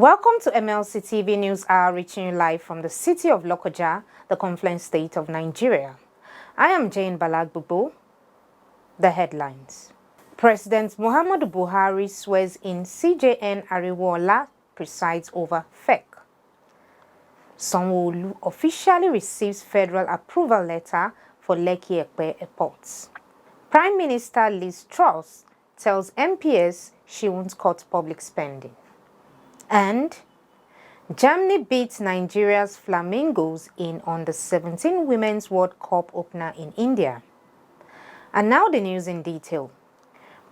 Welcome to MLC TV News Oct, reaching you live from the city of Lokoja, the confluent state of Nigeria. I am Jane Balagbubu. The headlines. President Muhammadu Buhari swears in CJN ARIWOOLA presides over FEC. SANWO-OLU officially receives federal approval letter for LEKKI-EPE airports. Prime Minister TRUSS tells MPs she won't cut public spending. And Germany beats Nigeria's Flamingos in Under-17 Women's World Cup opener in India. And now the news in detail.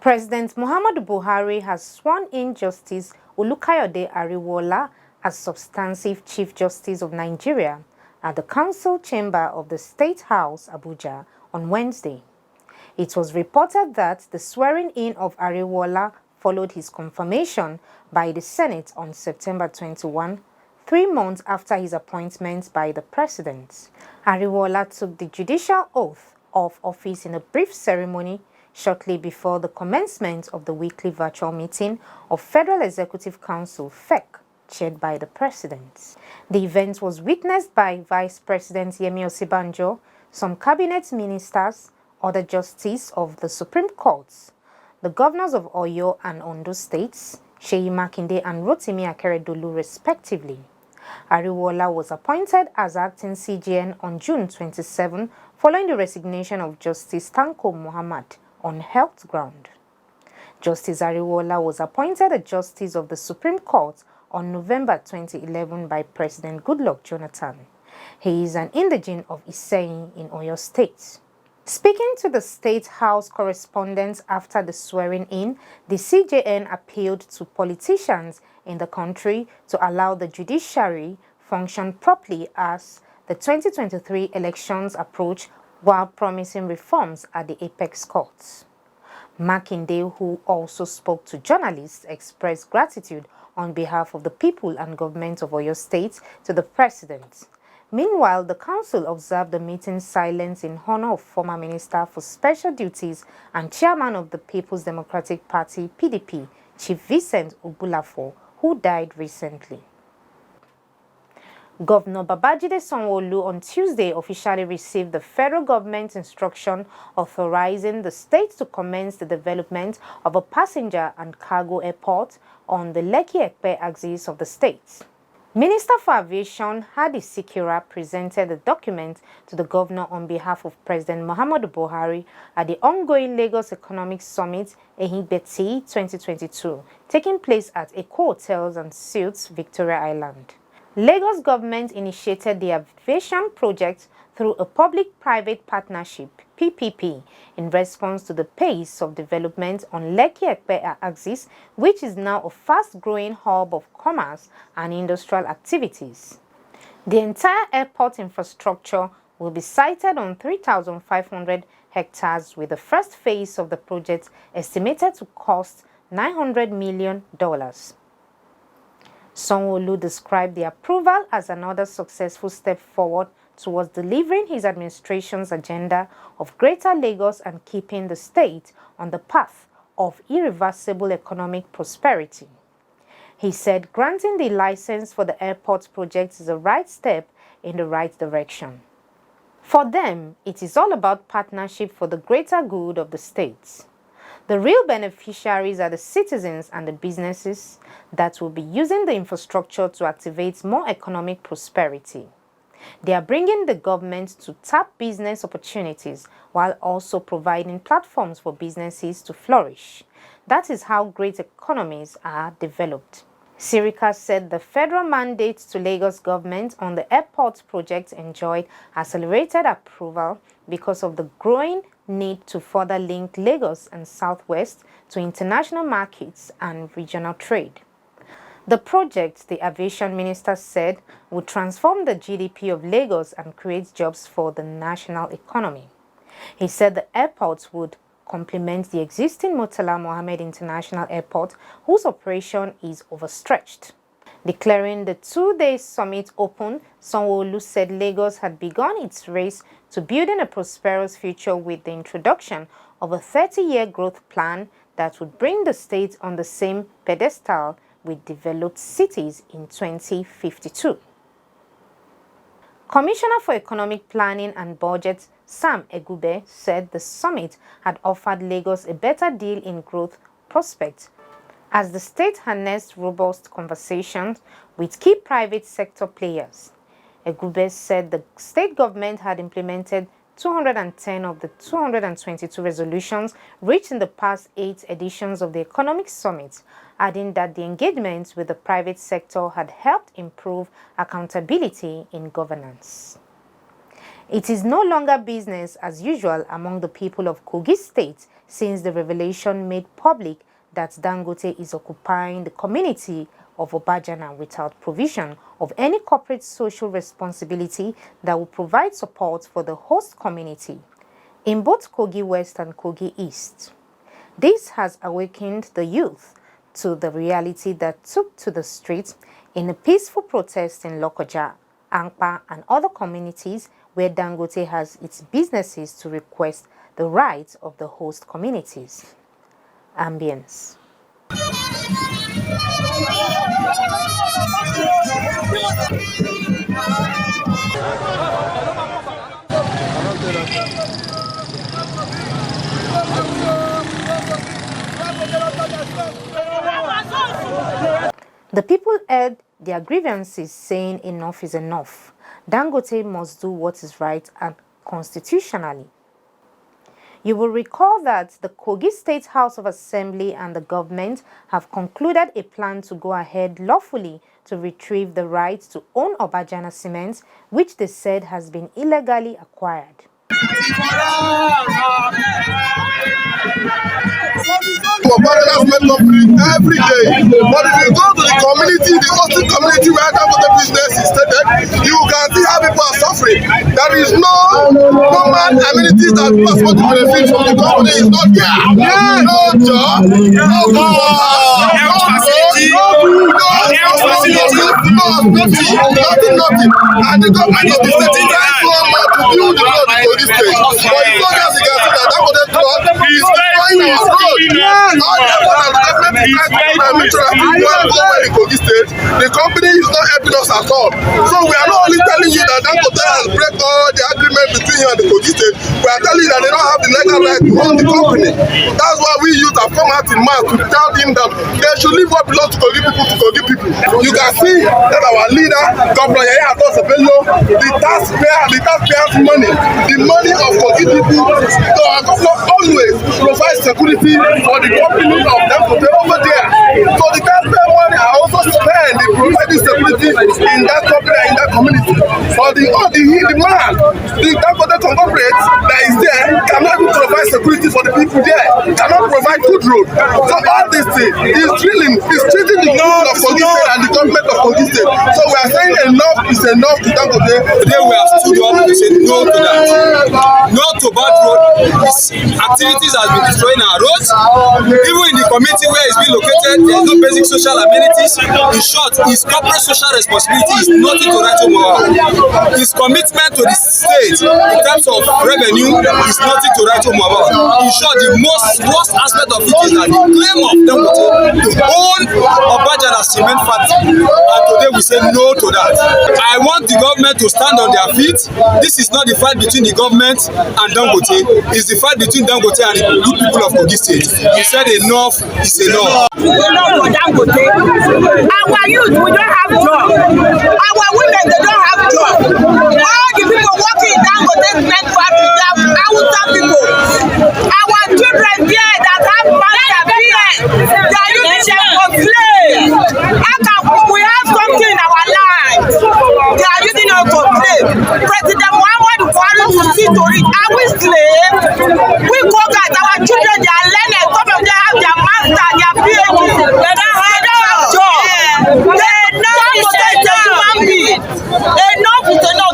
President Muhammadu Buhari has sworn in Justice Olukayode Ariwoola as substantive Chief Justice of Nigeria at the Council Chamber of the State House, Abuja, on Wednesday. It was reported that the swearing-in of Ariwoola followed his confirmation by the Senate on September 21, 3 months after his appointment by the President. Ariwoola took the judicial oath of office in a brief ceremony shortly before the commencement of the weekly virtual meeting of Federal Executive Council (FEC), chaired by the President. The event was witnessed by Vice President Yemi Osibanjo, some cabinet ministers, other justices of the Supreme Court, the governors of Oyo and Ondo states, Seyi Makinde and Rotimi Akeredolu respectively. Ariwoola was appointed as acting CJN on June 27 following the resignation of Justice Tanko Muhammad on health ground. Justice Ariwoola was appointed a justice of the Supreme Court on November 2011 by President Goodluck Jonathan. He is an indigene of Iseyin in Oyo State. Speaking to the State House correspondents after the swearing-in, the CJN appealed to politicians in the country to allow the judiciary function properly as the 2023 elections approach while promising reforms at the apex courts. Makinde, who also spoke to journalists, expressed gratitude on behalf of the people and government of Oyo State to the President. Meanwhile, the council observed the meeting silence in honor of former Minister for Special Duties and Chairman of the People's Democratic Party (PDP), Chief Vincent Ogbulafo, who died recently. Governor Babajide Sanwo-OLU on Tuesday officially received the federal government instruction authorizing the state to commence the development of a passenger and cargo airport on the Lekki-EPE axis of the state. Minister for Aviation Hadi Sikira presented the document to the governor on behalf of President Muhammadu Buhari at the ongoing Lagos Economic Summit EHIBETI 2022, taking place at Eko Hotels and Suites, Victoria Island. Lagos government initiated the aviation project through a public-private partnership (PPP) in response to the pace of development on Lekki-EPE axis, which is now a fast-growing hub of commerce and industrial activities. The entire airport infrastructure will be sited on 3,500 hectares, with the first phase of the project estimated to cost $900 million. Sanwo-OLU described the approval as another successful step forward towards delivering his administration's agenda of Greater Lagos and keeping the state on the path of irreversible economic prosperity. He said granting the license for the airport project is the right step in the right direction. For them, it is all about partnership for the greater good of the state. The real beneficiaries are the citizens and the businesses that will be using the infrastructure to activate more economic prosperity. They are bringing the government to tap business opportunities while also providing platforms for businesses to flourish. That is how great economies are developed. Sirika said the federal mandate to Lagos government on the airport project enjoyed accelerated approval because of the growing need to further link Lagos and Southwest to international markets and regional trade. The project, the aviation minister said, would transform the GDP of Lagos and create jobs for the national economy. He said the airport would complement the existing Murtala Mohammed International Airport, whose operation is overstretched. Declaring the two-day summit open, Sanwo-OLU said Lagos had begun its race to building a prosperous future with the introduction of a 30-year growth plan that would bring the state on the same pedestal with developed cities in 2052. Commissioner for Economic Planning and Budget Sam Egube said the summit had offered Lagos a better deal in growth prospects as the state harnessed robust conversations with key private sector players. Egube said the state government had implemented 210 of the 222 resolutions reached in the past 8 editions of the Economic Summit, adding that the engagement with the private sector had helped improve accountability in governance. It is no longer business as usual among the people of Kogi State since the revelation made public that Dangote is occupying the community of Obajana without provision of any corporate social responsibility that will provide support for the host community in both Kogi West and Kogi East. This has awakened the youth to the reality that took to the streets in a peaceful protest in Lokoja, Ankpa, and other communities where Dangote has its businesses to request the rights of the host communities. Ambience. The people aired their grievances, saying enough is enough. Dangote must do what is right and constitutionally. You will recall that the Kogi State House of Assembly and the government have concluded a plan to go ahead lawfully to retrieve the right to own Obajana cement, which they said has been illegally acquired. Every day, but if you go to the community, the hosting community where Dangote business is stated, you can see how people are suffering. There is no normal amenities that people are supposed to benefit from. The company is not there. No job, no facility, nothing. And the government of the state is trying so much to build the road to this stage. But as long as you can see that Dangote Trust is destroying our road. The company is not helping us at all. So we are not only telling you that Dangote has break all the agreement between you and the Kogi State, we are telling you that they don't have the legal right to own the company. That's why we youth have come out in mass to tell him that they should leave what belongs to Kogi people to Kogi people. You can see that our leader, Governor Yaya Atosebelo, the taxpayers' money, the money of Kogi people, so our governor always provides security for the company of Dangote over there. So the taxpayer money are also spent in providing security in that company and in that community. But the man, the Dangote conglomerate that is there cannot even provide security for the people there, cannot provide good road. So all this thing is treating the people of Kogi State and the government of Kogi State. So we are saying enough is enough to Dangote. Today we have stood up to say no to that. No to bad road. Activities has been destroying our roads. Even in the community where it's been located, there is no basic social amenities. In short, his corporate social responsibility is nothing to write home about. His commitment to the state in terms of revenue is nothing to write home about. In short, the worst aspect of it is that the claim of Dangote to own Obajana cement factory, and today we say no to that. I want the government to stand on their feet. This is not the fight between the government and Dangote. It's the fight between Dangote and the good people of Kogi State. He said enough is enough. Enough for Dangote. Our youth, we don't have job. Our women, they don't have job. All the people working in Dangote cement factory, they are Hausa people. Our children there that have master here, they are using them for slaves. How can we have something in our lives? They are using us for slaves. President Muhammadu to see to it. Are we slaves? We go guys, our children, they are learning. Some of them have their master, their PhD. They don't have job. They know it's a human being. Enough is enough.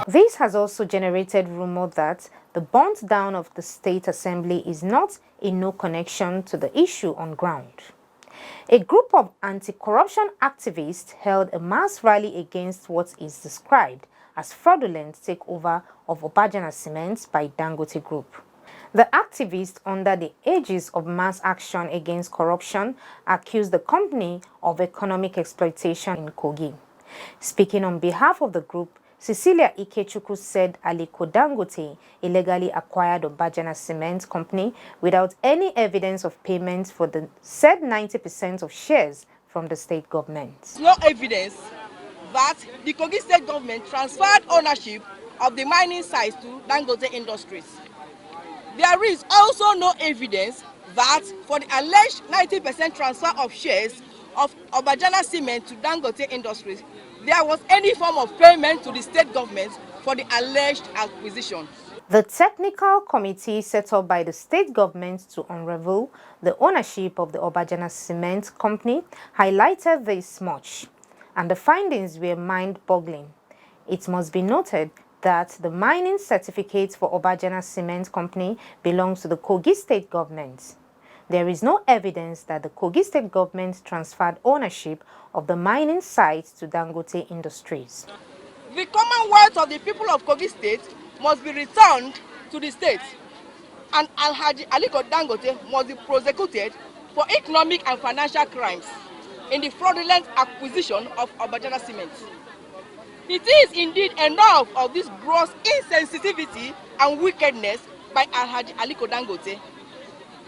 This has also generated rumor that the burnt down of the State Assembly is not in no connection to the issue on ground. A group of anti-corruption activists held a mass rally against what is described as fraudulent takeover of Obajana Cement by Dangote Group. The activists, under the aegis of mass action against corruption, accused the company of economic exploitation in Kogi. Speaking on behalf of the group, Cecilia Ikechukwu said Aliko Dangote illegally acquired OBAJANA Cement Company without any evidence of payment for the said 90% of shares from the state government. No evidence that the Kogi state government transferred ownership of the mining sites to Dangote Industries. There is also no evidence that for the alleged 90% transfer of shares of OBAJANA Cement to Dangote Industries, there was any form of payment to the state government for the alleged acquisition. The technical committee set up by the state government to unravel the ownership of the OBAJANA Cement Company highlighted this much, and the findings were mind-boggling. It must be noted that the mining certificate for OBAJANA Cement Company belongs to the Kogi state government. There is no evidence that the Kogi state government transferred ownership of the mining site to Dangote Industries. The commonwealth of the people of Kogi state must be returned to the state, and Alhaji Aliko Dangote must be prosecuted for economic and financial crimes in the fraudulent acquisition of OBAJANA Cement. It is indeed enough of this gross insensitivity and wickedness by Alhaji Aliko Dangote.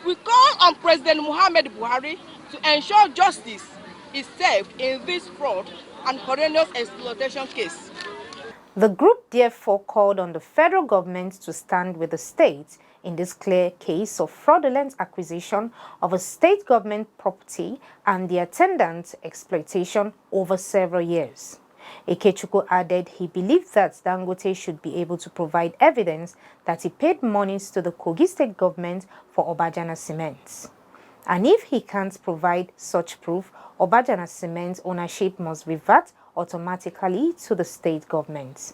We call on President MUHAMMADU Buhari to ensure justice is served in this fraud and horrendous exploitation case. The group therefore called on the federal government to stand with the state in this clear case of fraudulent acquisition of a state government property and the attendant exploitation over several years. Ikechukwu added he believed that Dangote should be able to provide evidence that he paid monies to the Kogi state government for OBAJANA Cement. And if he can't provide such proof, OBAJANA Cement ownership must revert automatically to the state government.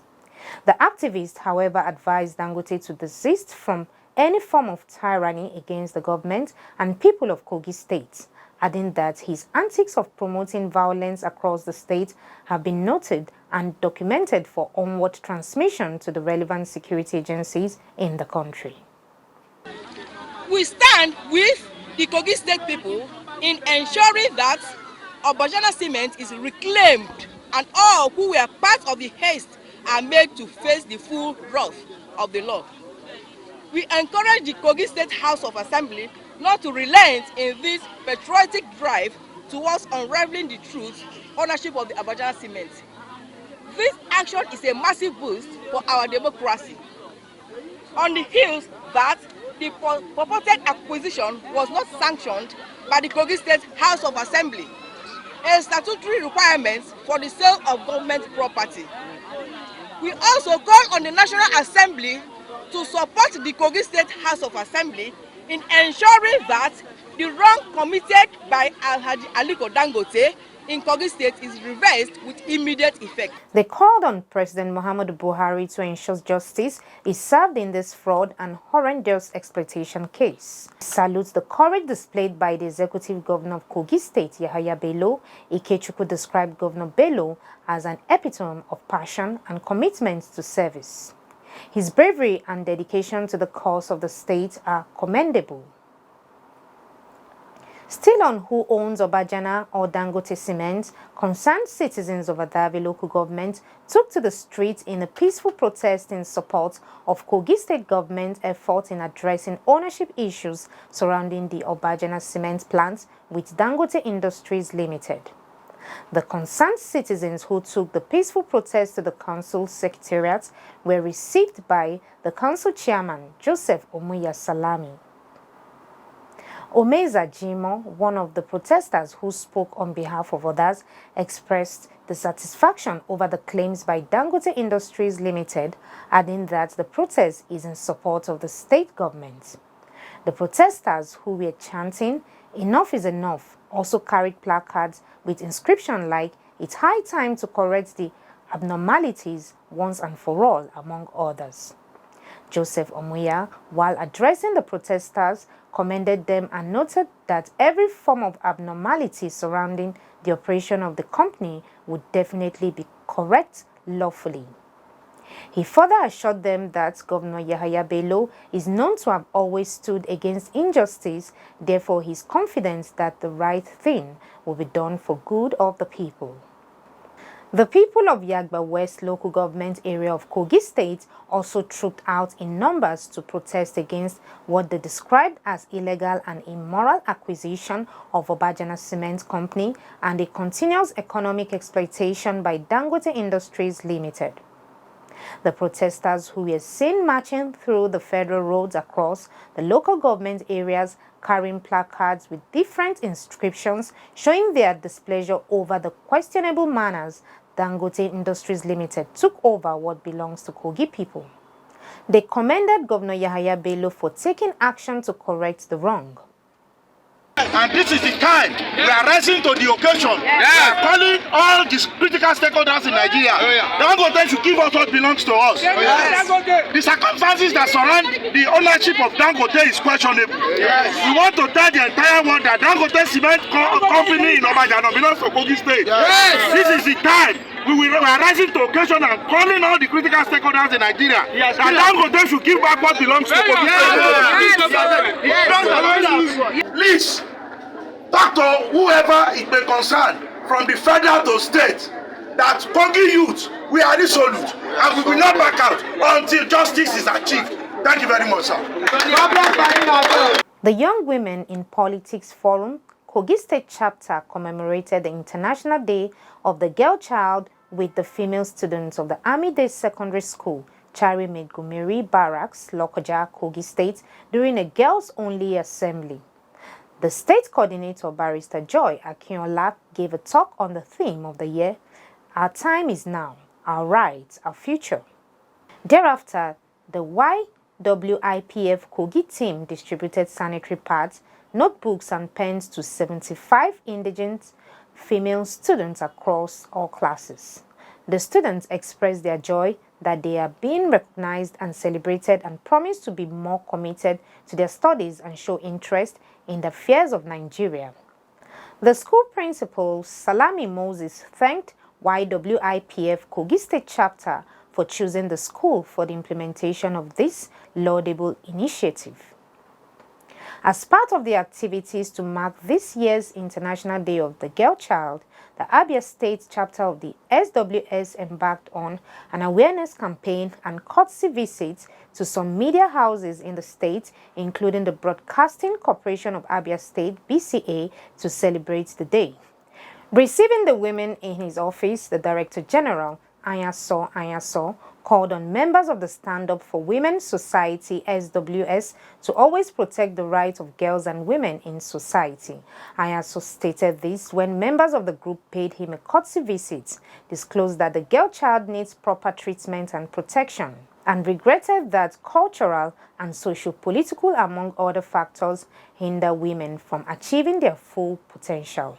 The activist, however, advised Dangote to desist from any form of tyranny against the government and people of Kogi state, adding that his antics of promoting violence across the state have been noted and documented for onward transmission to the relevant security agencies in the country. We stand with the Kogi state people in ensuring that OBAJANA Cement is reclaimed and all who were part of the haste are made to face the full wrath of the law. We encourage the Kogi State House of Assembly not to relent in this patriotic drive towards unraveling the truth ownership of the OBAJANA Cement. This action is a massive boost for our democracy. On the heels that the purported acquisition was not sanctioned by the Kogi State House of Assembly, a statutory requirement for the sale of government property. We also call on the National Assembly to support the Kogi State House of Assembly in ensuring that the wrong committed by Alhaji Aliko Dangote in Kogi State is reversed with immediate effect. They called on President Muhammadu Buhari to ensure justice is served in this fraud and horrendous exploitation case. He salutes the courage displayed by the Executive Governor of Kogi State, Yahaya Bello. Ikechukwu described Governor Bello as an epitome of passion and commitment to service. His bravery and dedication to the cause of the state are commendable. Still on who owns OBAJANA or Dangote Cement, concerned citizens of Adavi local government took to the streets in a peaceful protest in support of Kogi state government efforts in addressing ownership issues surrounding the OBAJANA Cement plant with Dangote Industries Limited. The concerned citizens who took the peaceful protest to the council secretariat were received by the council chairman, Joseph Omuya Salami. Omeza Jimo, one of the protesters who spoke on behalf of others, expressed dissatisfaction over the claims by Dangote Industries Limited, adding that the protest is in support of the state government. The protesters, who were chanting, "Enough is enough," also carried placards with inscription like, "It's high time to correct the abnormalities once and for all," among others. Joseph Omuya, while addressing the protesters, commended them and noted that every form of abnormality surrounding the operation of the company would definitely be correct lawfully. He further assured them that Governor Yahaya Bello is known to have always stood against injustice, therefore he is confident that the right thing will be done for good of the people. The people of Yagba West local government area of Kogi State also trooped out in numbers to protest against what they described as illegal and immoral acquisition of OBAJANA Cement Company and a continuous economic exploitation by Dangote Industries Limited. The protesters, who were seen marching through the federal roads across the local government areas carrying placards with different inscriptions showing their displeasure over the questionable manners Dangote Industries Limited took over what belongs to Kogi people. They commended Governor Yahaya Bello for taking action to correct the wrong. And this is the time we are rising to the occasion. We are calling all the critical stakeholders in Nigeria. Dangote should give us what belongs to us. The circumstances that surround the ownership of Dangote is questionable. We want to tell the entire world that Dangote Cement Company in Obajana belongs to Kogi State. This is the time. We are rising to occasion and calling all the critical stakeholders in Nigeria that Dangote should give back what belongs to Kogi State. Please, talk to whoever it may concern, from the federal to state, that Kogi youth, we are resolute and we will not back out until justice is achieved. Thank you very much, sir. The Young Women in Politics Forum Kogi State Chapter commemorated the International Day of the Girl Child with the female students of the Army Day Secondary School, Chari Montgomery Barracks, Lokoja, Kogi State, during a girls-only assembly. The state coordinator, Barrister Joy Akinola, gave a talk on the theme of the year, Our Time is Now, Our Rights, Our Future. Thereafter, the YWIPF Kogi team distributed sanitary pads, notebooks and pens to 75 indigent female students across all classes. The students expressed their joy that they are being recognized and celebrated and promised to be more committed to their studies and show interest in the affairs of Nigeria. The school principal, Salami Moses, thanked YWIPF Kogi State Chapter for choosing the school for the implementation of this laudable initiative. As part of the activities to mark this year's International Day of the Girl Child, the Abia State chapter of the SWS embarked on an awareness campaign and courtesy visits to some media houses in the state, including the Broadcasting Corporation of Abia State, BCA, to celebrate the day. Receiving the women in his office, the Director General, Ayaso, called on members of the Stand Up for Women Society SWS to always protect the rights of girls and women in society. Ayaso stated this when members of the group paid him a courtesy visit, disclosed that the girl child needs proper treatment and protection, and regretted that cultural and socio-political, among other factors, hinder women from achieving their full potential.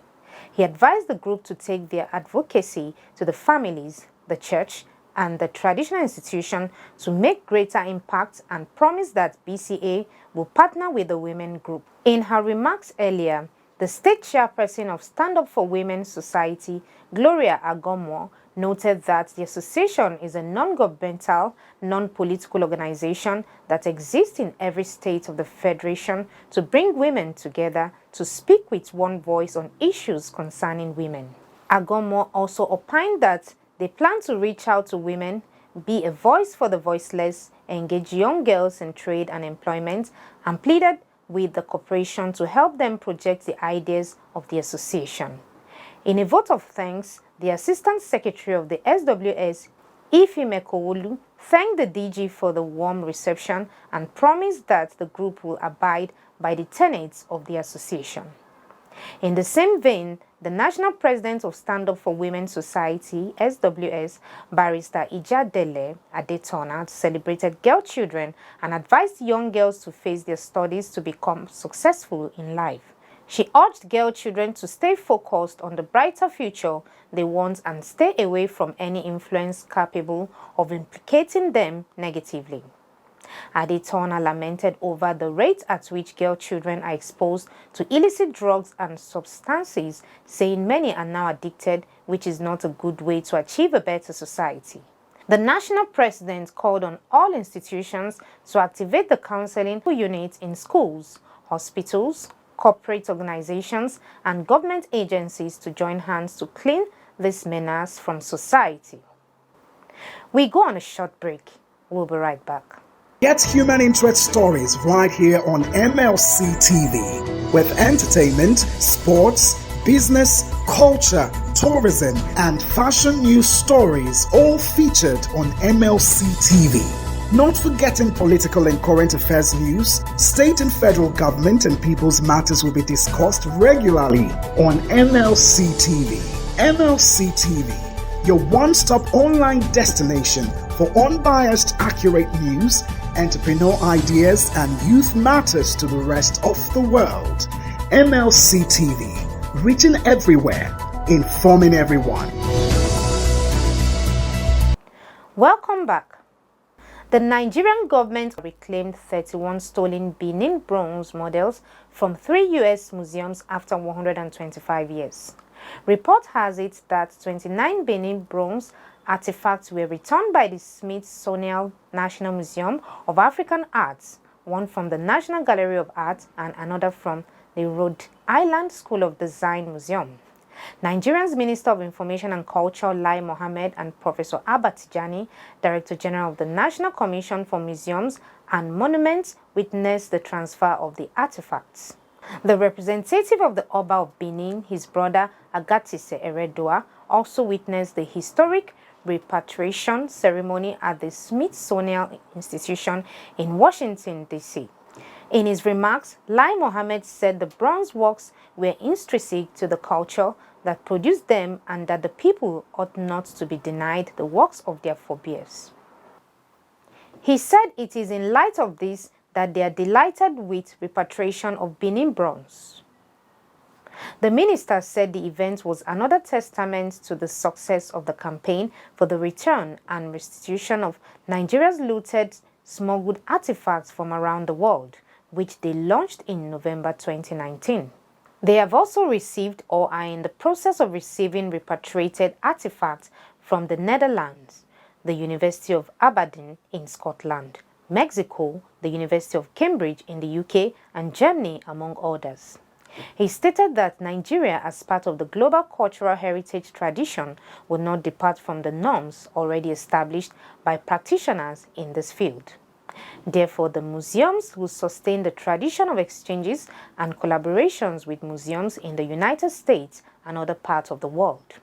He advised the group to take their advocacy to the families, the church, and the traditional institution to make greater impact, and promised that BCA will partner with the women group. In her remarks earlier, the state chairperson of Stand Up for Women Society, Gloria Agomo, noted that the association is a non-governmental, non-political organization that exists in every state of the federation to bring women together to speak with one voice on issues concerning women. Agomo also opined that they plan to reach out to women, be a voice for the voiceless, engage young girls in trade and employment, and pleaded with the corporation to help them project the ideas of the association. In a vote of thanks, the Assistant Secretary of the SWS, Ifemeko-Olu, thanked the DG for the warm reception and promised that the group will abide by the tenets of the association. In the same vein, the National President of Stand Up for Women Society, SWS, Barrister Ijadele Adetona, celebrated girl children and advised young girls to face their studies to become successful in life. She urged girl children to stay focused on the brighter future they want and stay away from any influence capable of implicating them negatively. Adetona lamented over the rate at which girl children are exposed to illicit drugs and substances, saying many are now addicted, which is not a good way to achieve a better society. The national president called on all institutions to activate the counseling units in schools, hospitals, corporate organizations, and government agencies to join hands to clean this menace from society. We go on a short break. We'll be right back. Get human interest stories right here on MLC TV with entertainment, sports, business, culture, tourism, and fashion news stories all featured on MLC TV. Not forgetting political and current affairs news, state and federal government and people's matters will be discussed regularly on MLC TV. MLC TV, your one-stop online destination for unbiased, accurate news, entrepreneur ideas, and youth matters to the rest of the world. MLC TV, reaching everywhere, informing everyone. Welcome back. The Nigerian government reclaimed 31 stolen Benin bronze models from 3 U.S. museums after 125 years. Report has it that 29 Benin bronze artifacts were returned by the Smithsonian National Museum of African Arts, one from the National Gallery of Art and another from the Rhode Island School of Design Museum. Nigeria's Minister of Information and Culture, Lai Mohammed, and Professor Abba Tijani, Director General of the National Commission for Museums and Monuments, witnessed the transfer of the artifacts. The representative of the Oba of Benin, his brother Agatise Eredua, also witnessed the historic repatriation ceremony at the Smithsonian Institution in Washington, D.C. In his remarks, Lai Mohammed said the bronze works were intrinsic to the culture that produced them and that the people ought not to be denied the works of their forebears. He said it is in light of this that they are delighted with repatriation of Benin bronze. The minister said the event was another testament to the success of the campaign for the return and restitution of Nigeria's looted smuggled artifacts from around the world, which they launched in November 2019. They have also received or are in the process of receiving repatriated artifacts from the Netherlands, the University of Aberdeen in Scotland, Mexico, the University of Cambridge in the UK, and Germany, among others. He stated that Nigeria, as part of the global cultural heritage tradition, would not depart from the norms already established by practitioners in this field. Therefore, the museums will sustain the tradition of exchanges and collaborations with museums in the United States and other parts of the world.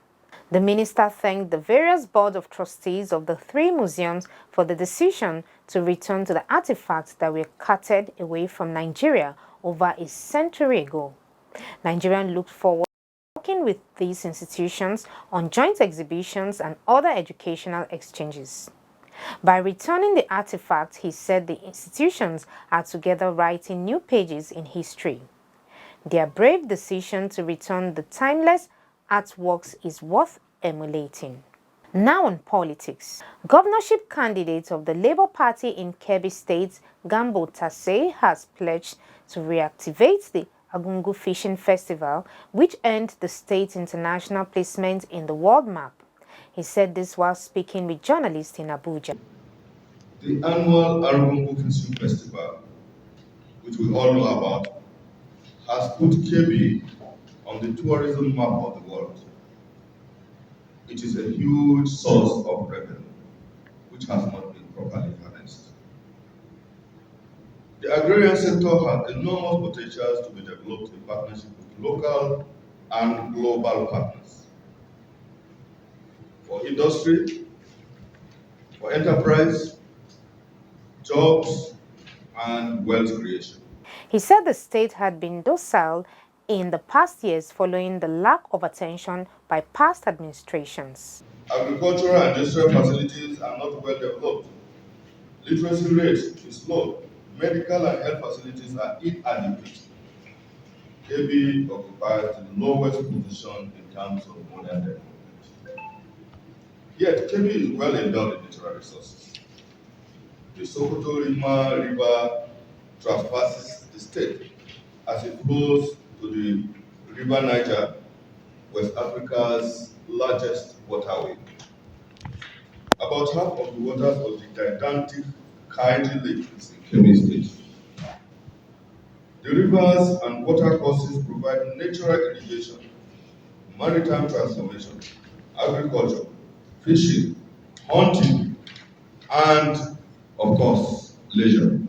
The minister thanked the various board of trustees of the 3 museums for the decision to return to the artifacts that were carted away from Nigeria over a century ago. Nigeria looked forward to working with these institutions on joint exhibitions and other educational exchanges. By returning the artifacts, he said the institutions are together writing new pages in history. Their brave decision to return the timeless artworks is worth emulating. Now on politics. Governorship candidate of the Labour Party in Kebbi State, Gambo Tasse, has pledged to reactivate the Agungu Fishing Festival, which earned the state international placement in the world map. He said this while speaking with journalists in Abuja. The annual ARIWOOLA Fishing Festival, which we all know about, has put Kebbi on the tourism map of the world. It is a huge source of revenue, which has not been properly harnessed. The agrarian sector has enormous potentials to be developed in partnership with local and global partners. For industry, for enterprise, jobs, and wealth creation. He said the state had been docile in the past years following the lack of attention by past administrations. Agricultural and industrial facilities are not well developed. Literacy rate is low. Medical and health facilities are inadequate. Kebbi occupies the lowest position in terms of modern development. Yet, Kebbi is well endowed in natural resources. The Sokoto River traverses the state as it flows to the River Niger, West Africa's largest waterway. About half of the waters of the gigantic Kaidi Lake is in Kebbi State. The rivers and watercourses provide natural irrigation, maritime transformation, agriculture, fishing, hunting, and, of course, leisure.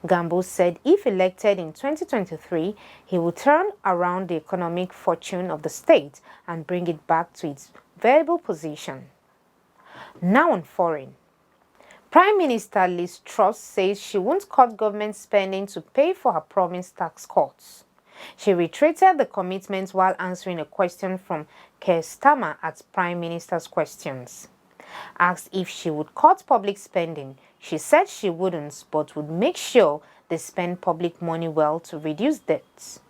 Gambo said if elected in 2023, he will turn around the economic fortune of the state and bring it back to its viable position. Now on foreign. Prime Minister Liz Truss says she won't cut government spending to pay for her promised tax cuts. She reiterated the commitment while answering a question from Keir Starmer at Prime Minister's questions. Asked if she would cut public spending, she said she wouldn't, but would make sure they spend public money well to reduce debts.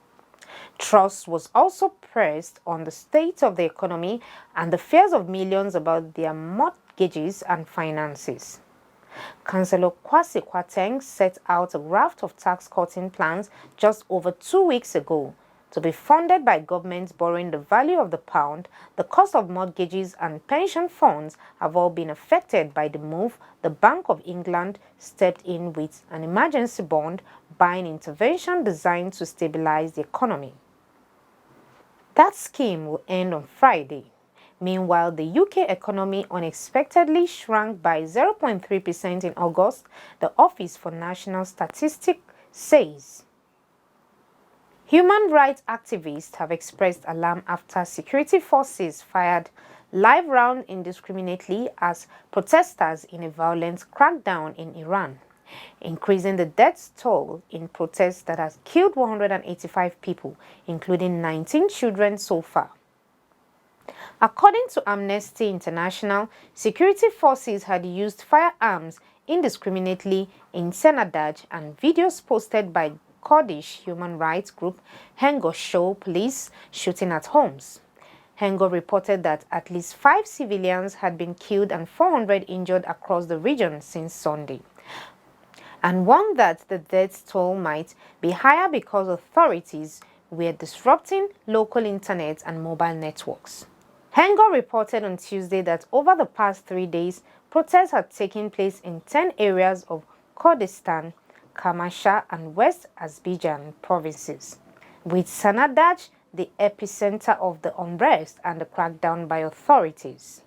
Truss was also pressed on the state of the economy and the fears of millions about their mortgages and finances. Councillor Kwasi Kwarteng set out a raft of tax-cutting plans just over 2 weeks ago to be funded by governments borrowing. The value of the pound, the cost of mortgages and pension funds have all been affected by the move. The Bank of England stepped in with an emergency bond buying intervention designed to stabilize the economy. That scheme will end on Friday. Meanwhile, the UK economy unexpectedly shrank by 0.3% in August, the Office for National Statistics says. Human rights activists have expressed alarm after security forces fired live rounds indiscriminately as protesters in a violent crackdown in Iran, increasing the death toll in protests that has killed 185 people, including 19 children so far. According to Amnesty International, security forces had used firearms indiscriminately in Senadaj, and videos posted by Kurdish human rights group Hengo show police shooting at homes. Hengo reported that at least 5 civilians had been killed and 400 injured across the region since Sunday, and warned that the death toll might be higher because authorities were disrupting local internet and mobile networks. Hengo reported on Tuesday that over the past 3 days, protests had taken place in 10 areas of Kurdistan, Kamasha, and West Azerbaijan provinces, with Sanadaj the epicenter of the unrest and the crackdown by authorities.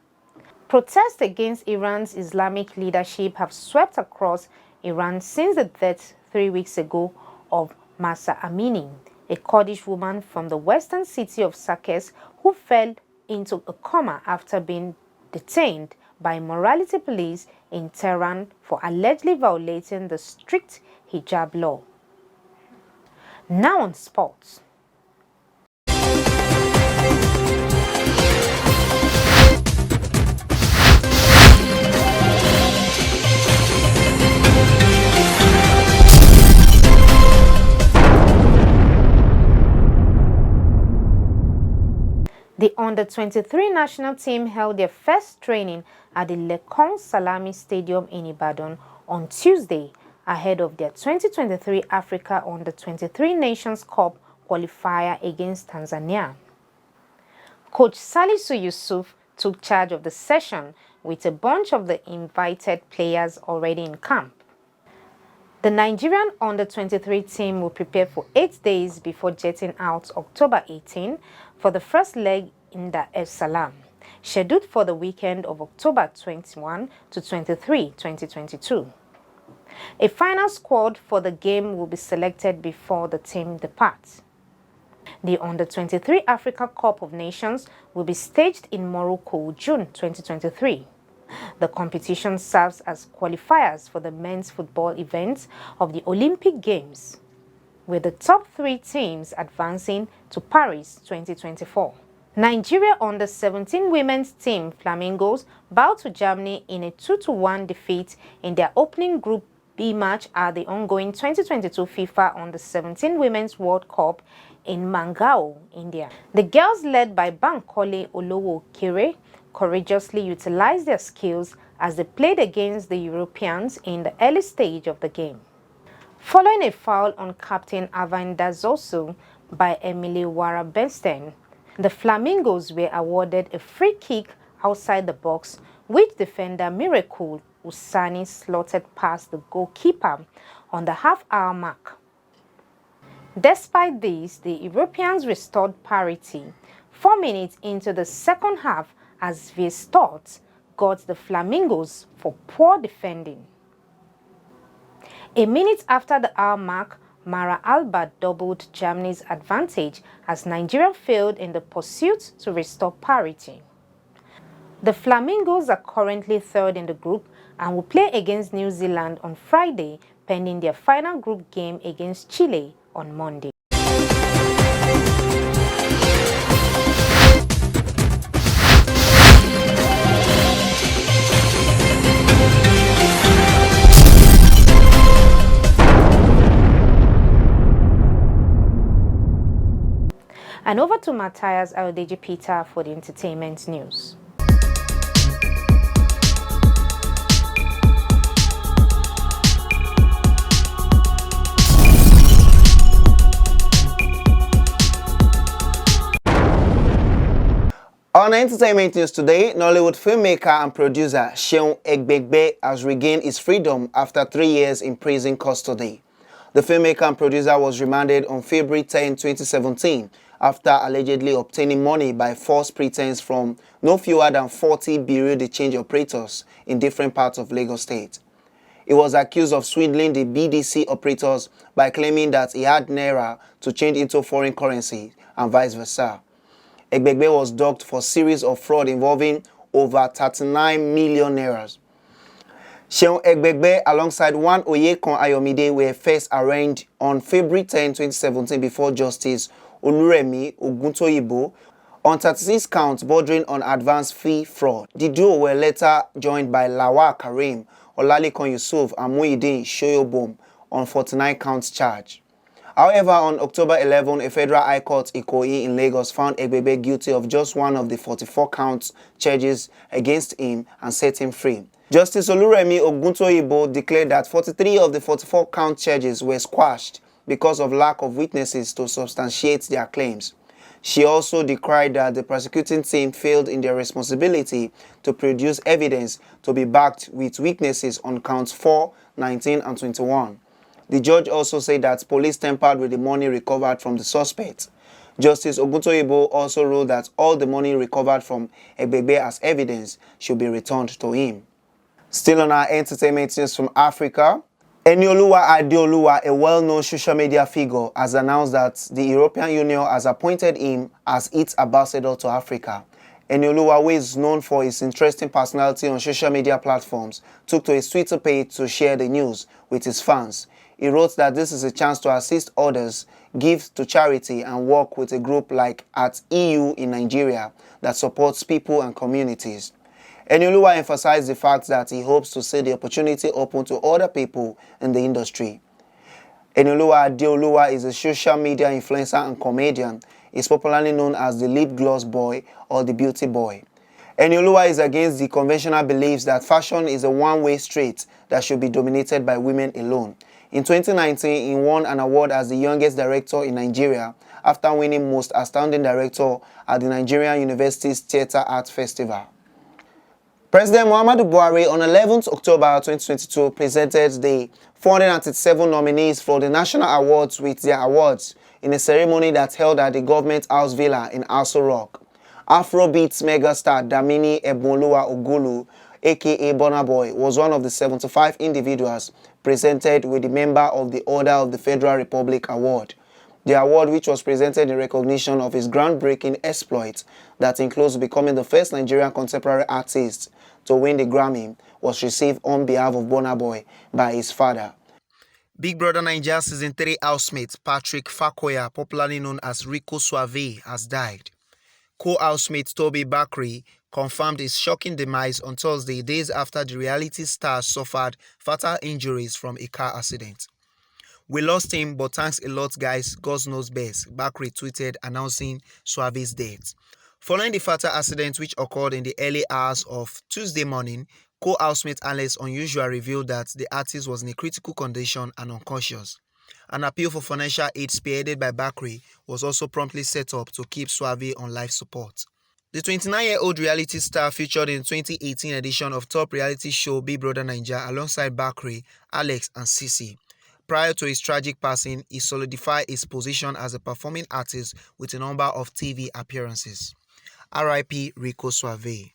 Protests against Iran's Islamic leadership have swept across Iran since the death 3 weeks ago of Mahsa Amini, a Kurdish woman from the western city of Saqqez who fell into a coma after being detained by morality police in Tehran for allegedly violating the strict hijab law. Now on sports. The Under-23 national team held their first training at the Lekki Salami Stadium in Ibadan on Tuesday ahead of their 2023 Africa Under-23 Nations Cup qualifier against Tanzania. Coach Salisu Yusuf took charge of the session with a bunch of the invited players already in camp. The Nigerian Under-23 team will prepare for 8 days before jetting out October 18 for the first leg in Dar es Salaam, scheduled for the weekend of October 21 to 23, 2022. A final squad for the game will be selected before the team departs. The Under-23 Africa Cup of Nations will be staged in Morocco, June 2023. The competition serves as qualifiers for the men's football events of the Olympic Games, with the top 3 teams advancing to Paris 2024. Nigeria Under-17 women's team Flamingos bowed to Germany in a 2-1 defeat in their opening Group B match at the ongoing 2022 FIFA Under-17 Women's World Cup in Mangao, India. The girls, led by Bankole Olowokere, courageously utilized their skills as they played against the Europeans in the early stage of the game. Following a foul on Captain Avan Dazosu by Emily Wara-Bernstein, the Flamingos were awarded a free kick outside the box which defender Miracle Usani slotted past the goalkeeper on the half-hour mark. Despite this, the Europeans restored parity 4 minutes into the second half as Viestot got the Flamingos for poor defending. A minute after the hour mark, Mara Alba doubled Germany's advantage as Nigeria failed in the pursuit to restore parity. The Flamingos are currently third in the group and will play against New Zealand on Friday, pending their final group game against Chile on Monday. And over to Matthias Aldeji Peter for the entertainment news. On entertainment news today, Nollywood filmmaker and producer LEKKI-EPE has regained his freedom after 3 years in prison custody. The filmmaker and producer was remanded on February 10, 2017 after allegedly obtaining money by false pretense from no fewer than 40 bureau de change operators in different parts of Lagos State. He was accused of swindling the BDC operators by claiming that he had naira to change into foreign currency and vice versa. LEKKI-EPE was docked for a series of fraud involving over 39 million naira. LEKKI-EPE alongside one Oyekon Ayomide were first arraigned on February 10, 2017 before Justice Oluremi Oguntoyibo on 36 counts bordering on advance fee fraud. The duo were later joined by Lawal Karim, Olalekan Yusuf and Muhyiddin Shoyobom on 49 counts charge. However, on October 11, a federal high court Ikoyi in Lagos found LEKKI-EPE guilty of just one of the 44 counts charges against him and set him free. Justice Oluremi Oguntoyibo declared that 43 of the 44 count charges were squashed because of lack of witnesses to substantiate their claims. She also decried that the prosecuting team failed in their responsibility to produce evidence to be backed with witnesses on counts 4, 19, and 21. The judge also said that police tampered with the money recovered from the suspects. Justice Oguntoyibo also ruled that all the money recovered from LEKKI-EPE as evidence should be returned to him. Still on our entertainment news from Africa, Enioluwa Adeoluwa, a well-known social media figure, has announced that the European Union has appointed him as its ambassador to Africa. Enioluwa, who is known for his interesting personality on social media platforms, took to his Twitter page to share the news with his fans. He wrote that this is a chance to assist others, give to charity, and work with a group like @EU in Nigeria that supports people and communities. Enioluwa emphasized the fact that he hopes to see the opportunity open to other people in the industry. Enioluwa Adeoluwa is a social media influencer and comedian. He is popularly known as the lip gloss boy or the beauty boy. Enioluwa is against the conventional beliefs that fashion is a one-way street that should be dominated by women alone. In 2019, he won an award as the youngest director in Nigeria after winning Most Astounding Director at the Nigerian University's Theatre Art Festival. President MUHAMMADU Buhari on 11th October 2022 presented the 437 nominees for the national awards with their awards in a ceremony that held at the Government House Villa in Aso Rock. Afrobeats megastar Damini Eboluwa Ogulu, aka Burna Boy, was one of the 75 individuals presented with the member of the Order of the Federal Republic Award. The award, which was presented in recognition of his groundbreaking exploit that includes becoming the first Nigerian contemporary artist to win the Grammy, was received on behalf of Burna Boy by his father. Big Brother Naija Season 3 housemate Patrick Fakoya, popularly known as Rico Suave, has died. Co-housemate Toby Bakri confirmed his shocking demise on Thursday, days after the reality star suffered fatal injuries from a car accident. "We lost him, but thanks a lot, guys. God knows best," Bakri tweeted, announcing Suave's death. Following the fatal accident, which occurred in the early hours of Tuesday morning, co-housemate Alex Unusual revealed that the artist was in a critical condition and unconscious. An appeal for financial aid spearheaded by Bakri was also promptly set up to keep Suave on life support. The 29-year-old reality star featured in the 2018 edition of top reality show Big Brother Naija alongside Bakri, Alex and Sisi. Prior to his tragic passing, he solidified his position as a performing artist with a number of TV appearances. R.I.P. Rico Suave.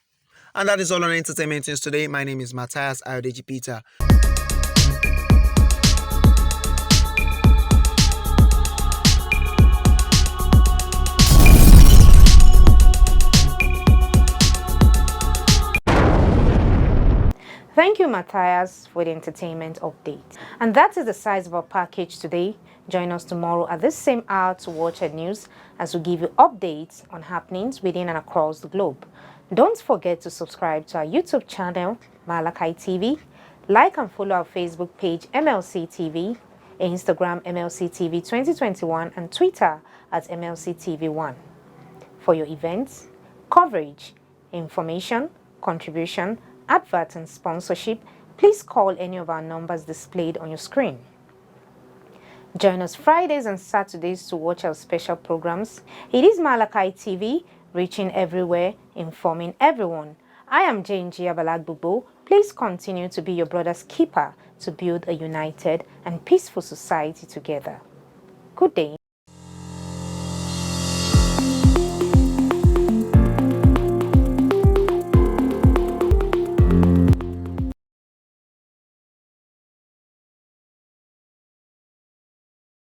And that is all on entertainment news today. My name is Matthias Ayodeji Peter. Thank you, Matthias, for the entertainment update. And that is the size of our package today. Join us tomorrow at this same hour to watch our news as we give you updates on happenings within and across the globe. Don't forget to subscribe to our YouTube channel, LEKKI TV, like and follow our Facebook page, MLC TV, Instagram, MLC TV 2021, and Twitter at MLC TV1. For your events, coverage, information, contribution, advert and sponsorship, please call any of our numbers displayed on your screen. Join us Fridays and Saturdays to watch our special programs. It is LEKKI TV, reaching everywhere, informing everyone. I am Jane Giabalagbubo. Please continue to be your brother's keeper to build a united and peaceful society together. Good day.